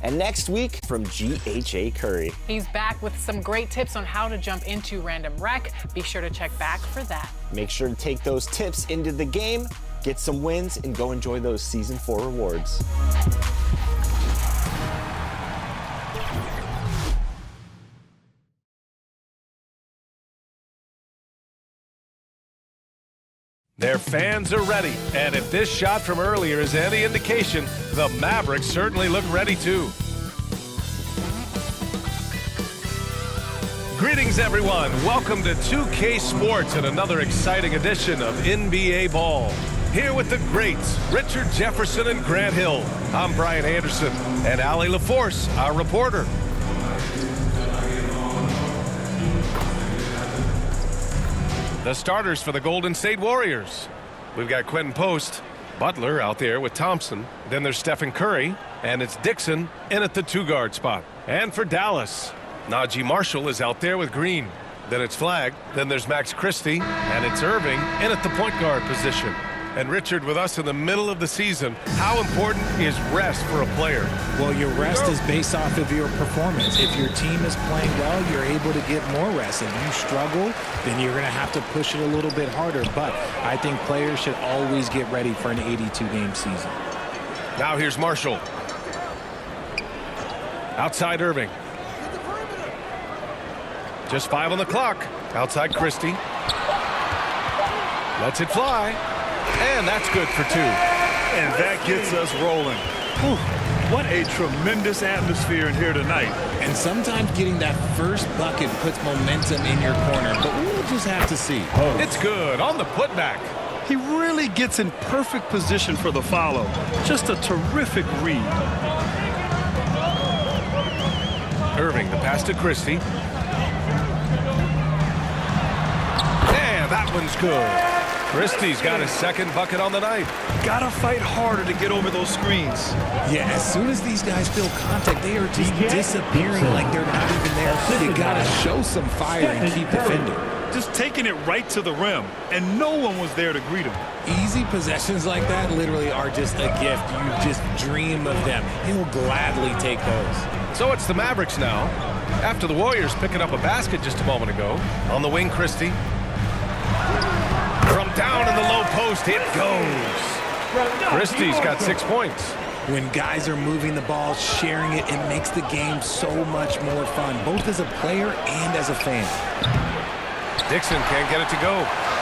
And next week from GHA Curry. He's back with some great tips on how to jump into Random Rec. Be sure to check back for that. Make sure to take those tips into the game, get some wins, and go enjoy those Season 4 rewards. Their fans are ready, and if this shot from earlier is any indication, the Mavericks certainly look ready too. Greetings, everyone. Welcome to 2K Sports and another exciting edition of NBA Ball. Here with the greats, Richard Jefferson and Grant Hill. I'm Brian Anderson, and Allie LaForce, our reporter. The starters for the Golden State Warriors. We've got Quentin Post, Butler out there with Thompson. Then there's Stephen Curry, and it's Dixon in at the 2-guard spot. And for Dallas, Najee Marshall is out there with Green. Then it's Flagg. Then there's Max Christie, and it's Irving in at the point guard position. And Richard, with us in the middle of the season, how important is rest for a player? Well, your rest is based off of your performance. If your team is playing well, you're able to get more rest. If you struggle, then you're going to have to push it a little bit harder. But I think players should always get ready for an 82-game season. Now here's Marshall. Outside Irving. Just 5 on the clock. Outside Christie. Lets it fly. And that's good for 2. And that gets us rolling. Whew, what a tremendous atmosphere in here tonight. And sometimes getting that first bucket puts momentum in your corner, but we'll just have to see. It's good on the putback. He really gets in perfect position for the follow. Just a terrific read. Irving, the pass to Christie. And that one's good. Christie's got his second bucket on the night. Gotta fight harder to get over those screens. Yeah, as soon as these guys feel contact, they are just disappearing like they're not even there. You gotta show some fire and keep defending. Just taking it right to the rim, and no one was there to greet him. Easy possessions like that literally are just a gift. You just dream of them. He'll gladly take those. So it's the Mavericks now. After the Warriors picking up a basket just a moment ago. On the wing, Christie. From down in the low post, it goes. Christie's got 6 points. When guys are moving the ball, sharing it, it makes the game so much more fun, both as a player and as a fan. Dixon can't get it to go.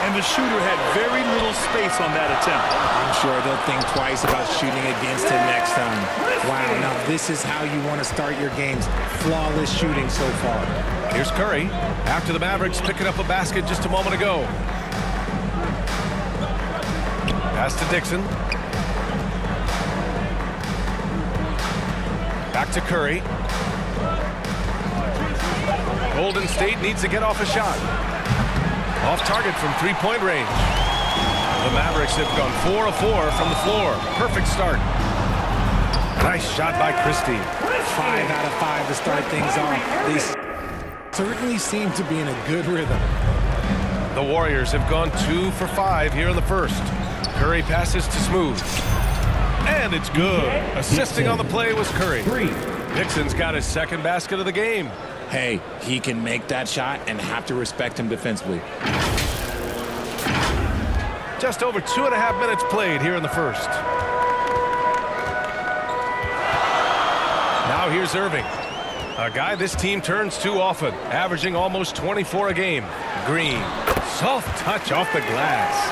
And the shooter had very little space on that attempt. I'm sure they'll think twice about shooting against him next time. Wow, now this is how you want to start your games. Flawless shooting so far. Here's Curry. After the Mavericks picking up a basket just a moment ago. Pass to Dixon. Back to Curry. Golden State needs to get off a shot. Off target from 3-point range. The Mavericks have gone 4 of 4 from the floor. Perfect start. Nice shot by Christie. 5 out of 5 to start things off. They certainly seem to be in a good rhythm. The Warriors have gone 2 for 5 here in the first. Curry passes to Smooth. And it's good. Assisting on the play was Curry. Dixon's got his second basket of the game. Hey, he can make that shot and have to respect him defensively. Just over 2.5 minutes played here in the first. Now here's Irving. A guy this team turns to often, averaging almost 24 a game. Green. Soft touch off the glass.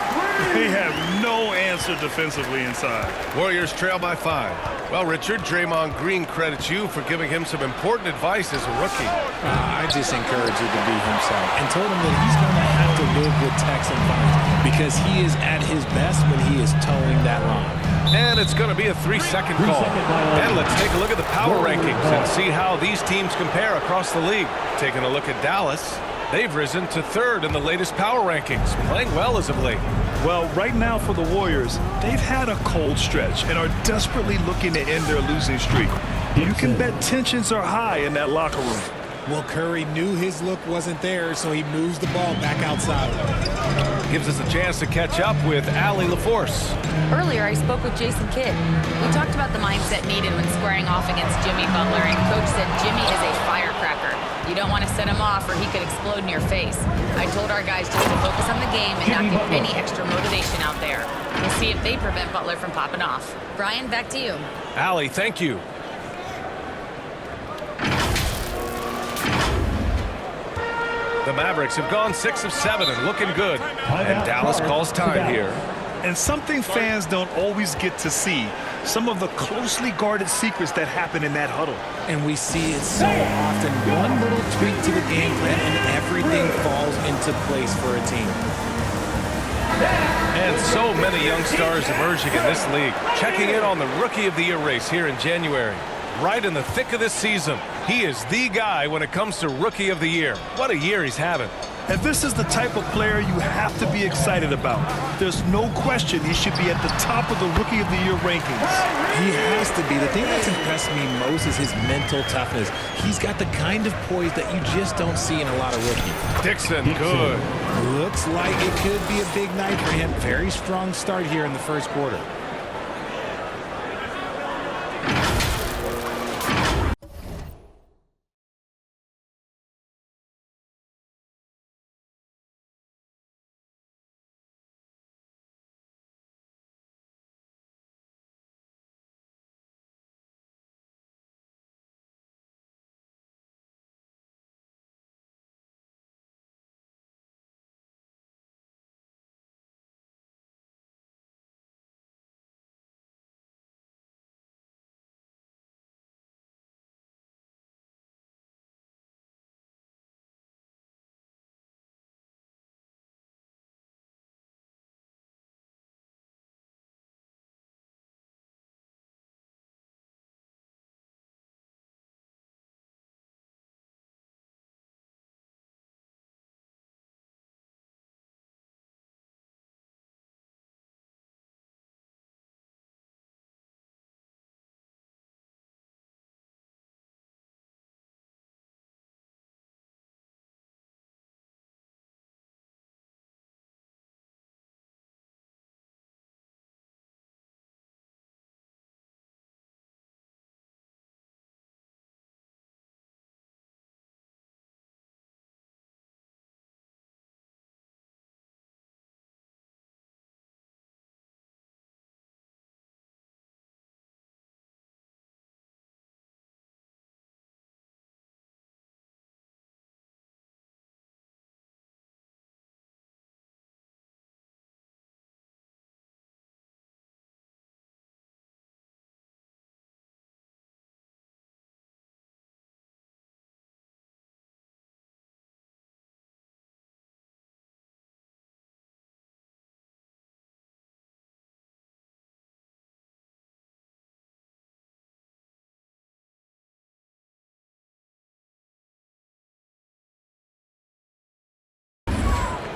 They have no answer defensively inside. Warriors trail by 5. Well, Richard, Draymond Green credits you for giving him some important advice as a rookie. I just encourage him to be himself and told him that he's going to have to live with Tex and Vines because he is at his best when he is towing that line. And it's going to be a 3-second call. And let's take a look at the power rankings and see how these teams compare across the league. Taking a look at Dallas. They've risen to 3rd in the latest power rankings, playing well as of late. Well, right now for the Warriors, they've had a cold stretch and are desperately looking to end their losing streak. You can bet tensions are high in that locker room. Well, Curry knew his look wasn't there, so he moves the ball back outside. Gives us a chance to catch up with Allie LaForce. Earlier, I spoke with Jason Kidd. We talked about the mindset needed when squaring off against Jimmy Butler, and Coach said Jimmy is a firecracker. You don't want to set him off or he could explode in your face. I told our guys just to focus on the game and not give any extra motivation out there. We'll see if they prevent Butler from popping off. Brian, back to you. Allie, thank you. The Mavericks have gone 6 of 7 and looking good. And Dallas calls time here. And something fans don't always get to see, some of the closely guarded secrets that happen in that huddle. And we see it so often. One little tweak to the game plan and everything falls into place for a team. And so many young stars emerging in this league. Checking in on the Rookie of the Year race here in January. Right in the thick of this season. He is the guy when it comes to Rookie of the Year. What a year he's having. And this is the type of player you have to be excited about. There's no question he should be at the top of the Rookie of the Year rankings. He has to be. The thing that's impressed me most is his mental toughness. He's got the kind of poise that you just don't see in a lot of rookies. Dixon, good. Looks like it could be a big night for him. Very strong start here in the first quarter.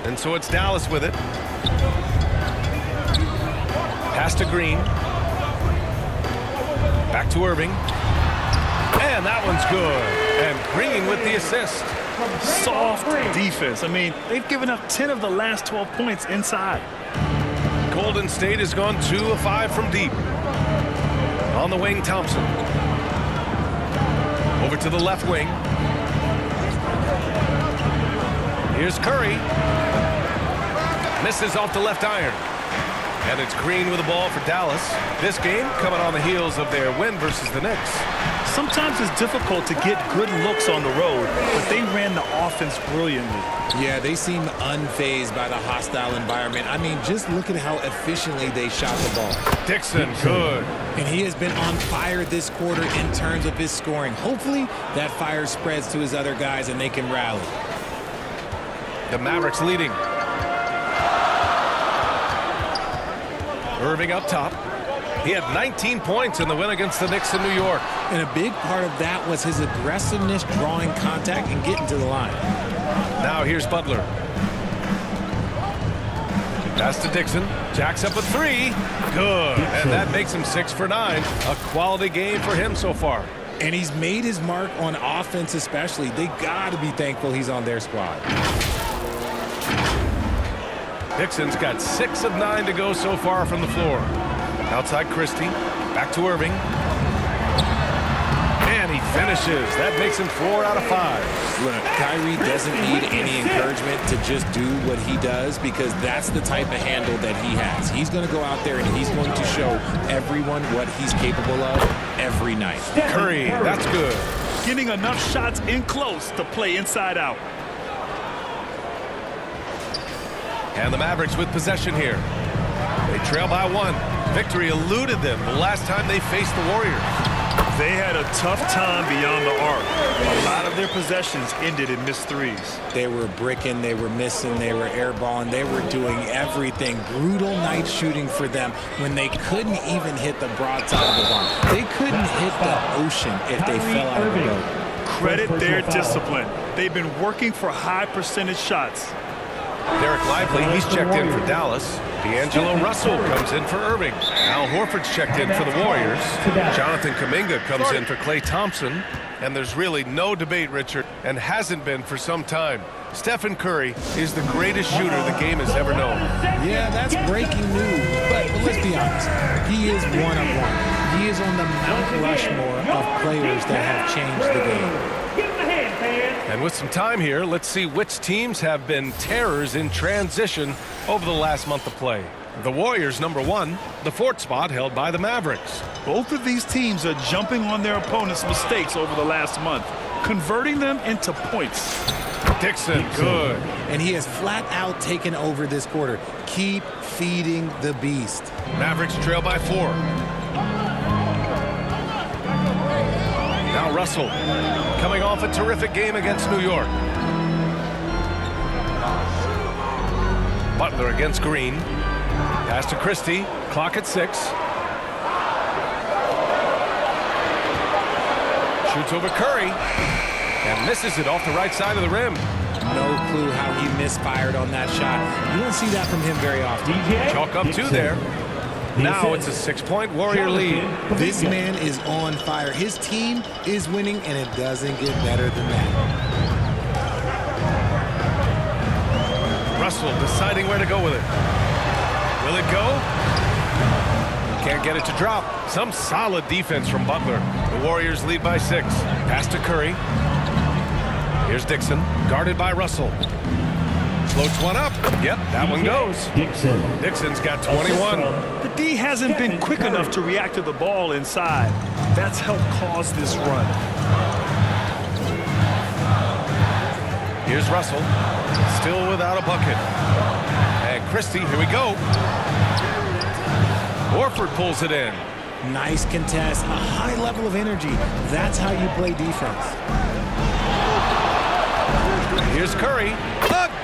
And so it's Dallas with it. Pass to Green. Back to Irving. And that one's good. And Green with the assist. Soft defense. I mean, they've given up 10 of the last 12 points inside. Golden State has gone 2 of 5 from deep. On the wing, Thompson. Over to the left wing. Here's Curry. Misses off the left iron. And it's Green with the ball for Dallas. This game coming on the heels of their win versus the Knicks. Sometimes it's difficult to get good looks on the road, but they ran the offense brilliantly. Yeah, they seem unfazed by the hostile environment. I mean, just look at how efficiently they shot the ball. Dixon, good. And he has been on fire this quarter in terms of his scoring. Hopefully, that fire spreads to his other guys and they can rally. The Mavericks leading. Irving up top. He had 19 points in the win against the Knicks in New York. And a big part of that was his aggressiveness, drawing contact and getting to the line. Now here's Butler. Pass to Dixon. Jacks up a 3. Good. And that makes him 6 for 9. A quality game for him so far. And he's made his mark on offense especially. They got to be thankful he's on their squad. Dixon's got 6 of 9 to go so far from the floor. Outside Christie, back to Irving. And he finishes. That makes him 4 out of 5. Look, Kyrie doesn't need any encouragement to just do what he does because that's the type of handle that he has. He's going to go out there and he's going to show everyone what he's capable of every night. Curry, that's good. Getting enough shots in close to play inside out. And the Mavericks with possession here. They trail by 1. Victory eluded them the last time they faced the Warriors. They had a tough time beyond the arc. A lot of their possessions ended in missed threes. They were bricking, they were missing, they were airballing, they were doing everything. Brutal night shooting for them when they couldn't even hit the broadside of the bomb. They couldn't hit the ocean if they fell out of the boat. Credit their discipline. They've been working for high percentage shots. Derek Lively, he's checked in for Dallas. D'Angelo Russell comes in for Irving. Al Horford's checked in for the Warriors. Jonathan Kuminga comes in for Klay Thompson. And there's really no debate, Richard, and hasn't been for some time. Stephen Curry is the greatest shooter the game has ever known. Yeah, that's breaking news, but let's be honest. He is one of one. He is on the Mount Rushmore of players that have changed the game. And with some time here, let's see which teams have been terrors in transition over the last month of play. The Warriors, number 1, the 4th spot held by the Mavericks. Both of these teams are jumping on their opponent's mistakes over the last month, converting them into points. Dixon, good. And he has flat out taken over this quarter. Keep feeding the beast. Mavericks trail by 4. Now Russell, coming off a terrific game against New York. Butler against Green. Pass to Christie. Clock at 6. Shoots over Curry. And misses it off the right side of the rim. No clue how he misfired on that shot. You don't see that from him very often. Chalk up 2 there. Now it's a 6-point Warrior lead. This man is on fire. His team is winning, and it doesn't get better than that. Russell deciding where to go with it. Will it go? Can't get it to drop. Some solid defense from Butler. The Warriors lead by 6. Pass to Curry. Here's Dixon, guarded by Russell. Floats one up. Yep, that one goes. Dixon's got 21. The D hasn't been quick enough to react to the ball inside. That's helped cause this run. Here's Russell, still without a bucket. And Christie, here we go. Horford pulls it in. Nice contest, a high level of energy. That's how you play defense. Here's Curry.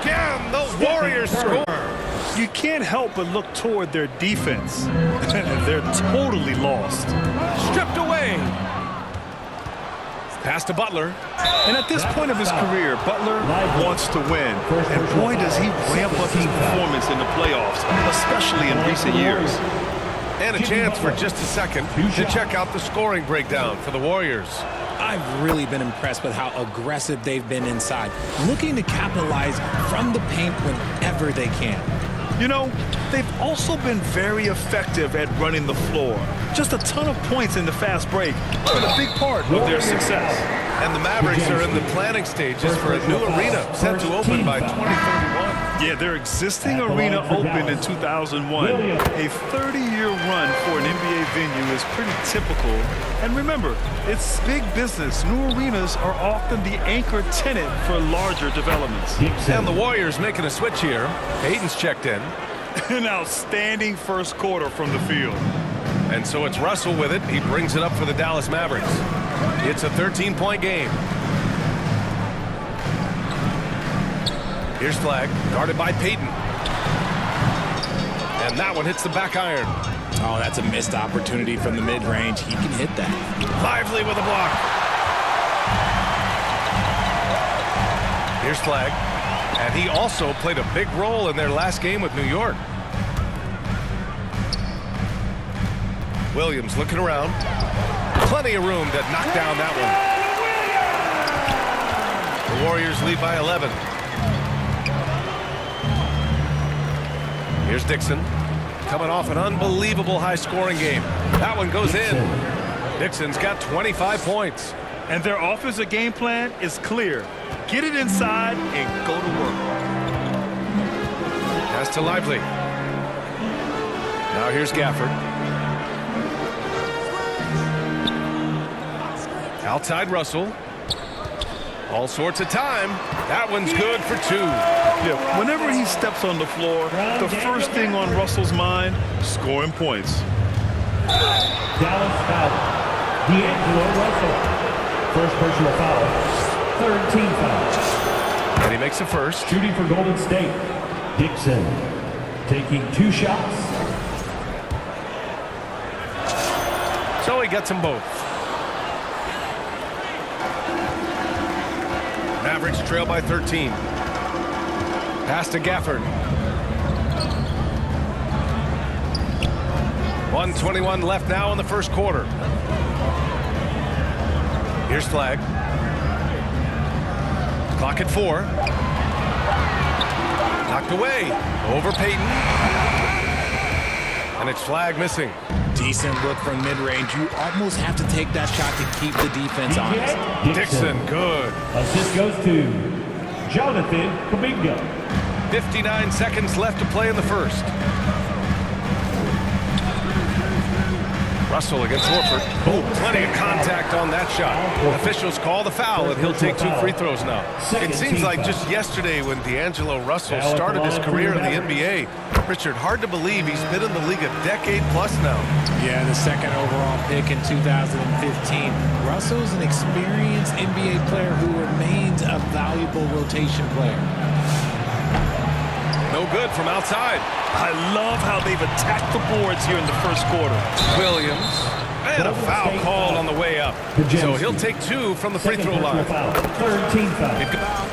Again, the Warriors score. You can't help but look toward their defense. They're totally lost. Stripped away. Pass to Butler. And at this point of his career, Butler wants to win. And boy, does he ramp up his performance in the playoffs, especially in recent years. And a chance for just a second to check out the scoring breakdown for the Warriors. I've really been impressed with how aggressive they've been inside, looking to capitalize from the paint whenever they can. You know, they've also been very effective at running the floor. Just a ton of points in the fast break are a big part of their success. And the Mavericks are in the planning stages for a new arena set to open by 2031. Yeah, their existing arena opened in 2001. A 30-year run for an NBA venue is pretty typical. And remember, it's big business. New arenas are often the anchor tenant for larger developments. And the Warriors making a switch here. Hayden's checked in. An outstanding first quarter from the field. And so it's Russell with it. He brings it up for the Dallas Mavericks. It's a 13-point game. Here's Flag, guarded by Payton. And that one hits the back iron. Oh, that's a missed opportunity from the mid-range. He can hit that. Lively with a block. Here's Flag. And he also played a big role in their last game with New York. Williams looking around. Plenty of room to knock down that one. The Warriors lead by 11. Here's Dixon, coming off an unbelievable high-scoring game. That one goes in. Dixon's got 25 points. And their offensive game plan is clear. Get it inside and go to work. Pass to Lively. Now here's Gafford. Outside Russell. All sorts of time. That one's good for 2. Yeah, whenever he steps on the floor, the first thing on Russell's mind, scoring points. Dallas foul. D'Angelo Russell. First personal foul. Third team foul. And he makes the first. Shooting for Golden State. Dixon taking 2 shots. So he gets them both. Mavericks trail by 13. Pass to Gafford. 1:21 left now in the first quarter. Here's Flag. Clock at 4. Knocked away. Over Payton. And it's Flag missing. Decent look from mid-range. You almost have to take that shot to keep the defense honest. Dixon, good. Assist goes to Jonathan Kuminga. 59 seconds left to play in the first. Russell against Horford. Oh, plenty of contact on that shot. Officials call the foul, and he'll take 2 free throws now. It seems like just yesterday when D'Angelo Russell started his career in the NBA, Richard, hard to believe he's been in the league a decade plus now. Yeah, the second overall pick in 2015. Russell's an experienced NBA player who remains a valuable rotation player. No good from outside. I love how they've attacked the boards here in the first quarter. Williams. And a foul called on the way up. So he'll take 2 from the free throw line. Third team foul.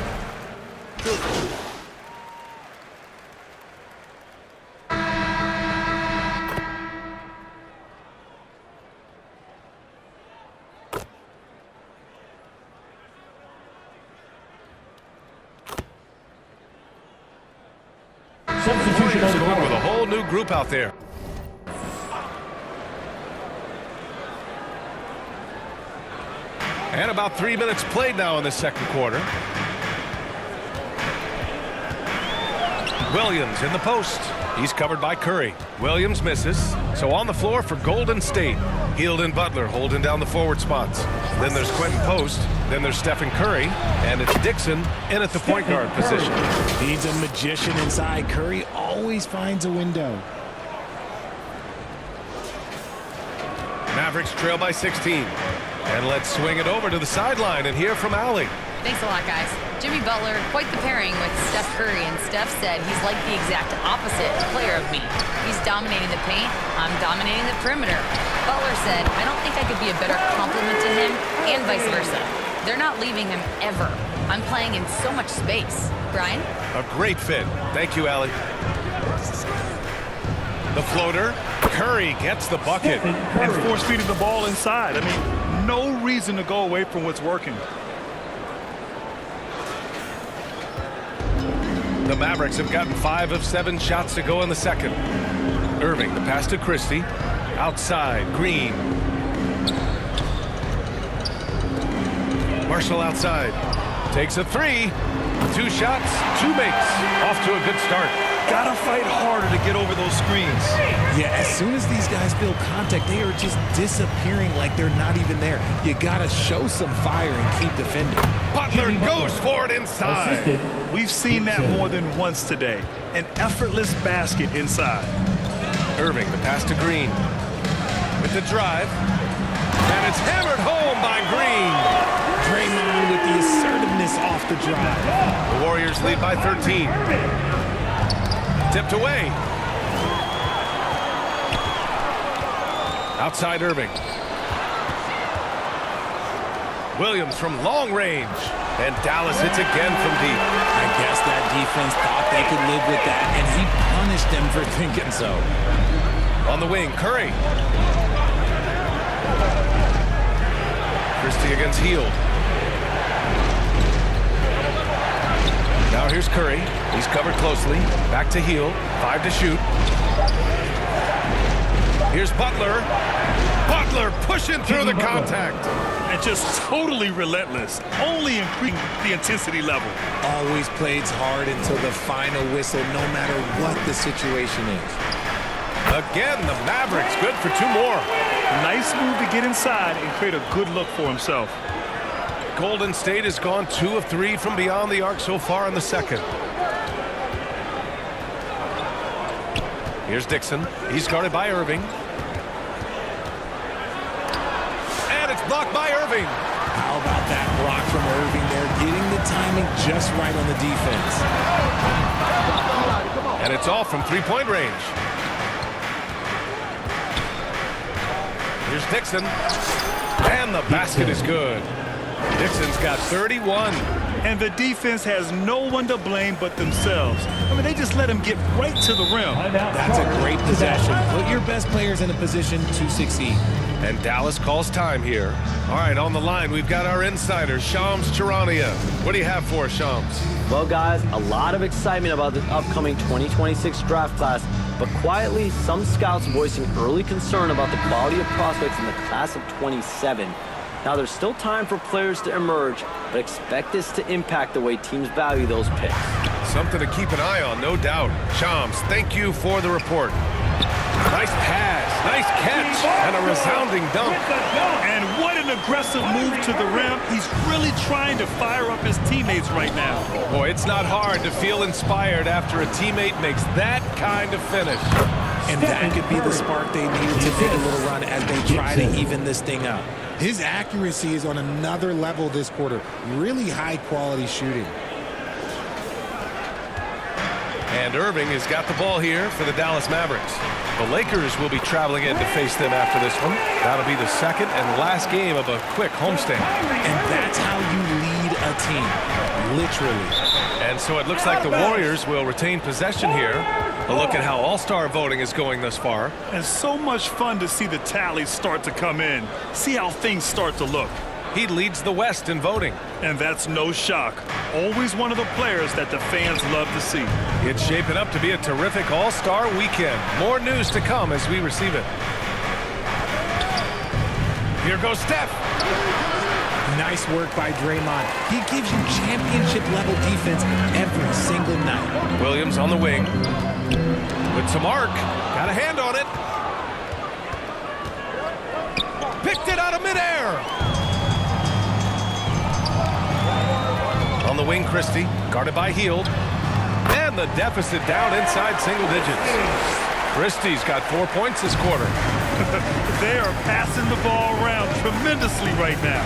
Substitution on the With board. a whole new group out there. And about 3 minutes played now in the second quarter. Williams in the post. He's covered by Curry. Williams misses. So on the floor for Golden State. Hield and Butler holding down the forward spots. Then there's Quentin Post. Then there's Stephen Curry. And it's Dixon in at the point guard position. He's a magician inside. Curry always finds a window. Mavericks trail by 16. And let's swing it over to the sideline and hear from Allie. Thanks a lot, guys. Jimmy Butler, quite the pairing with Steph Curry, and Steph said he's like the exact opposite player of me. He's dominating the paint, I'm dominating the perimeter. Butler said, I don't think I could be a better complement to him, and vice versa. They're not leaving him ever. I'm playing in so much space. Brian? A great fit. Thank you, Allie. The floater. Curry gets the bucket. And force feeding the ball inside. I mean, no reason to go away from what's working. The Mavericks have gotten 5 of 7 shots to go in the second. Irving, the pass to Christie. Outside, Green. Marshall outside. Takes a 3. 2 shots, 2 makes. Off to a good start. Gotta fight harder to get over those screens. Yeah, as soon as these guys feel contact, they are just disappearing like they're not even there. You gotta show some fire and keep defending. Butler goes for it inside. Assisted. We've seen that more than once today. An effortless basket inside. Irving, the pass to Green. With the drive. And it's hammered home by Green. Draymond with the assertiveness off the drive. The Warriors lead by 13. Tipped away. Outside Irving. Williams from long range. And Dallas hits again from deep. I guess that defense thought they could live with that, and he punished them for thinking so. On the wing, Curry. Christie against Hield. Now here's Curry. He's covered closely. Back to Hield. 5 to shoot. Here's Butler. Butler pushing through the contact. And just totally relentless. Only increasing the intensity level. Always plays hard until the final whistle, no matter what the situation is. Again, the Mavericks good for 2 more. Nice move to get inside and create a good look for himself. Golden State has gone 2 of 3 from beyond the arc so far in the second. Here's Dixon. He's guarded by Irving. And it's blocked by Irving. How about that block from Irving there, getting the timing just right on the defense. And it's all from 3-point range. Here's Dixon. And the basket is good. Dixon's got 31. And the defense has no one to blame but themselves. I mean, they just let him get right to the rim. That's a great possession. Put your best players in a position to succeed. And Dallas calls time here. All right, on the line, we've got our insider, Shams Charania. What do you have for us, Shams? Well, guys, a lot of excitement about the upcoming 2026 draft class, but quietly, some scouts voicing early concern about the quality of prospects in the class of 27. Now, there's still time for players to emerge, but expect this to impact the way teams value those picks. Something to keep an eye on, no doubt. Shams, thank you for the report. Nice pass, nice catch, and a resounding dunk. And what an aggressive move to the rim. He's really trying to fire up his teammates right now. Boy, it's not hard to feel inspired after a teammate makes that kind of finish. And that could be the spark they needed to make a little run as they try to even this thing up. His accuracy is on another level this quarter. Really high-quality shooting. And Irving has got the ball here for the Dallas Mavericks. The Lakers will be traveling in to face them after this one. That'll be the second and last game of a quick homestand. And that's how you lead a team, literally. And so it looks like the Warriors will retain possession here. A look at how all-star voting is going thus far. And so much fun to see the tallies start to come in. See how things start to look. He leads the West in voting. And that's no shock. Always one of the players that the fans love to see. It's shaping up to be a terrific all-star weekend. More news to come as we receive it. Here goes Steph. Nice work by Draymond. He gives you championship-level defense every single night. Williams on the wing. With some arc. Got a hand on it. Picked it out of midair. On the wing, Christie, guarded by Hield. And the deficit down inside single digits. Christie's got 4 points this quarter. They are passing the ball around tremendously right now.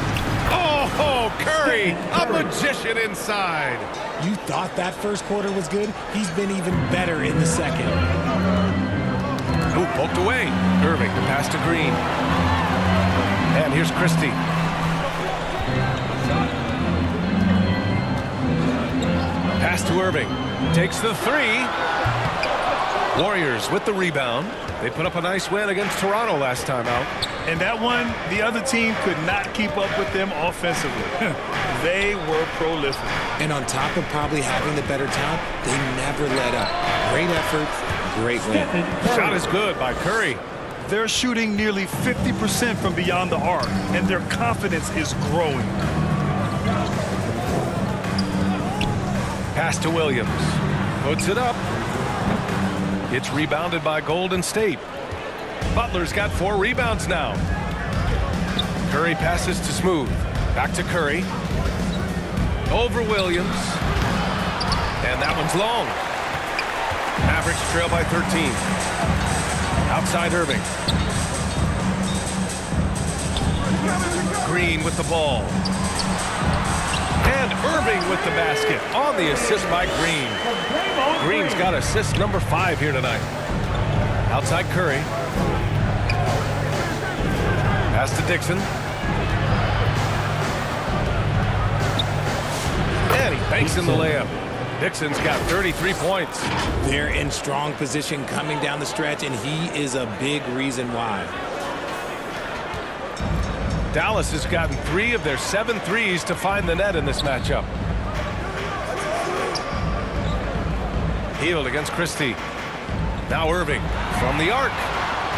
Oh, Curry, a magician inside. You thought that first quarter was good? He's been even better in the second. Ooh, poked away. Irving, pass to Green. And here's Christie. Pass to Irving. Takes the 3. Warriors with the rebound. They put up a nice win against Toronto last time out. And that one, the other team could not keep up with them offensively. They were prolific. And on top of probably having the better talent, they never let up. Great effort, great win. Shot is good by Curry. They're shooting nearly 50% from beyond the arc, and their confidence is growing. Pass to Williams. Puts it up. It's rebounded by Golden State. Butler's got 4 rebounds now. Curry passes to Smooth. Back to Curry. Over Williams. And that one's long. Mavericks trail by 13. Outside Irving. Green with the ball. And Irving with the basket on the assist by Green. Green's got assist number 5 here tonight. Outside Curry. Pass to Dixon. And he banks in the layup. Dixon's got 33 points. They're in strong position coming down the stretch, and he is a big reason why. Dallas has gotten 3 of their 7 threes to find the net in this matchup. Healed against Christie. Now Irving from the arc.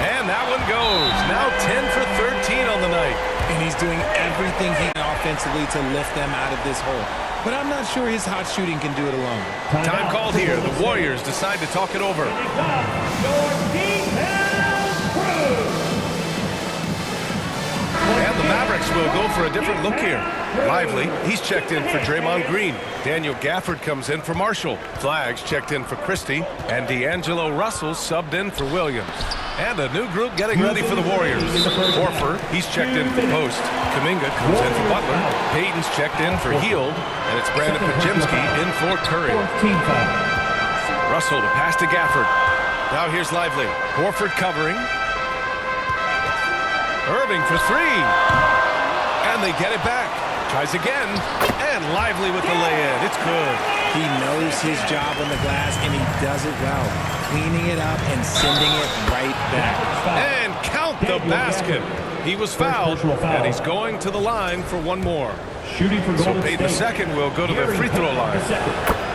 And that one goes. Now 10 for 13 on the night. And he's doing everything he can offensively to lift them out of this hole. But I'm not sure his hot shooting can do it alone. Time called here. The Warriors decide to talk it over. And the Mavericks will go for a different look here. Lively, he's checked in for Draymond Green. Daniel Gafford comes in for Marshall. Flags checked in for Christie. And D'Angelo Russell subbed in for Williams. And a new group getting ready for the Warriors. Horford, he's checked in for Post. Kuminga comes in for Butler. Payton's checked in for Hield. And it's Brandon Pajemski in for Curry. Russell to pass to Gafford. Now here's Lively. Horford covering. Irving for 3. And they get it back. Tries again. And Lively with the lay-in. It's good. He knows his job on the glass, and he does it well. Cleaning it up and sending it right back. And count the basket. He was fouled, and he's going to the line for one more. So Payton II will go to the free throw line.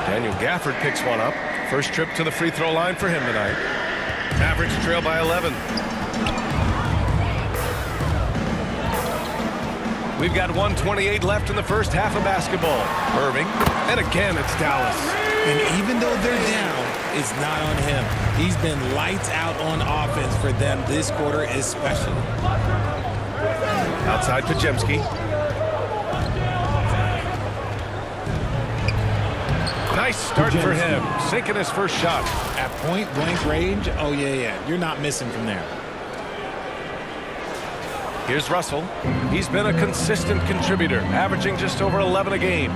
Daniel Gafford picks one up. First trip to the free throw line for him tonight. Mavericks trail by 11. We've got 1:28 left in the first half of basketball. Irving, and again it's Dallas. And even though they're down, it's not on him. He's been lights out on offense for them this quarter especially. Outside Pajemski. Nice start for him. Sinking his first shot. At point-blank range, oh yeah, you're not missing from there. Here's Russell. He's been a consistent contributor, averaging just over 11 a game.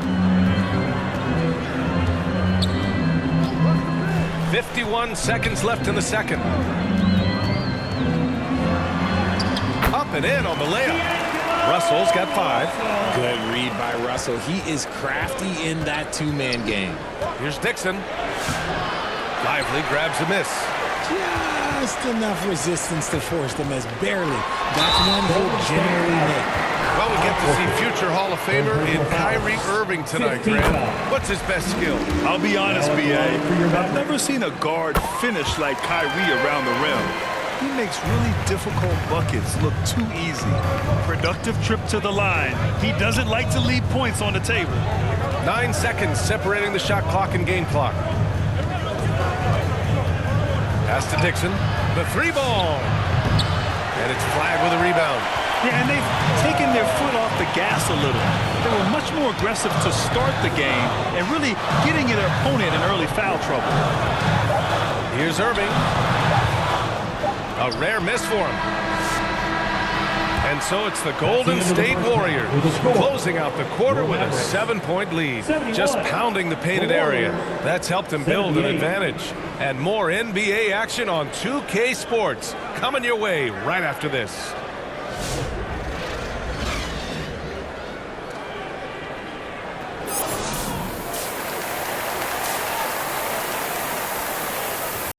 51 seconds left in the second. Up and in on the layup. Russell's got 5. Good read by Russell. He is crafty in that two-man game. Here's Dixon. Lively grabs a miss. Just enough resistance to force the miss. Barely. That's one he'll generally make. Well, we get to see future Hall of Famer in Kyrie Irving tonight, Grant. What's his best skill? I'll be honest, B.A. I've never seen a guard finish like Kyrie around the rim. He makes really difficult buckets look too easy. Productive trip to the line. He doesn't like to leave points on the table. 9 seconds separating the shot clock and game clock. Pass to Dixon. The 3-ball. And it's flagged with a rebound. Yeah, and they've taken their foot off the gas a little. They were much more aggressive to start the game and really getting their opponent in early foul trouble. Here's Irving. A rare miss for him. And so it's the Golden State Warriors closing out the quarter with a 7-point lead. Just pounding the painted area. That's helped them build an advantage. And more NBA action on 2K Sports coming your way right after this.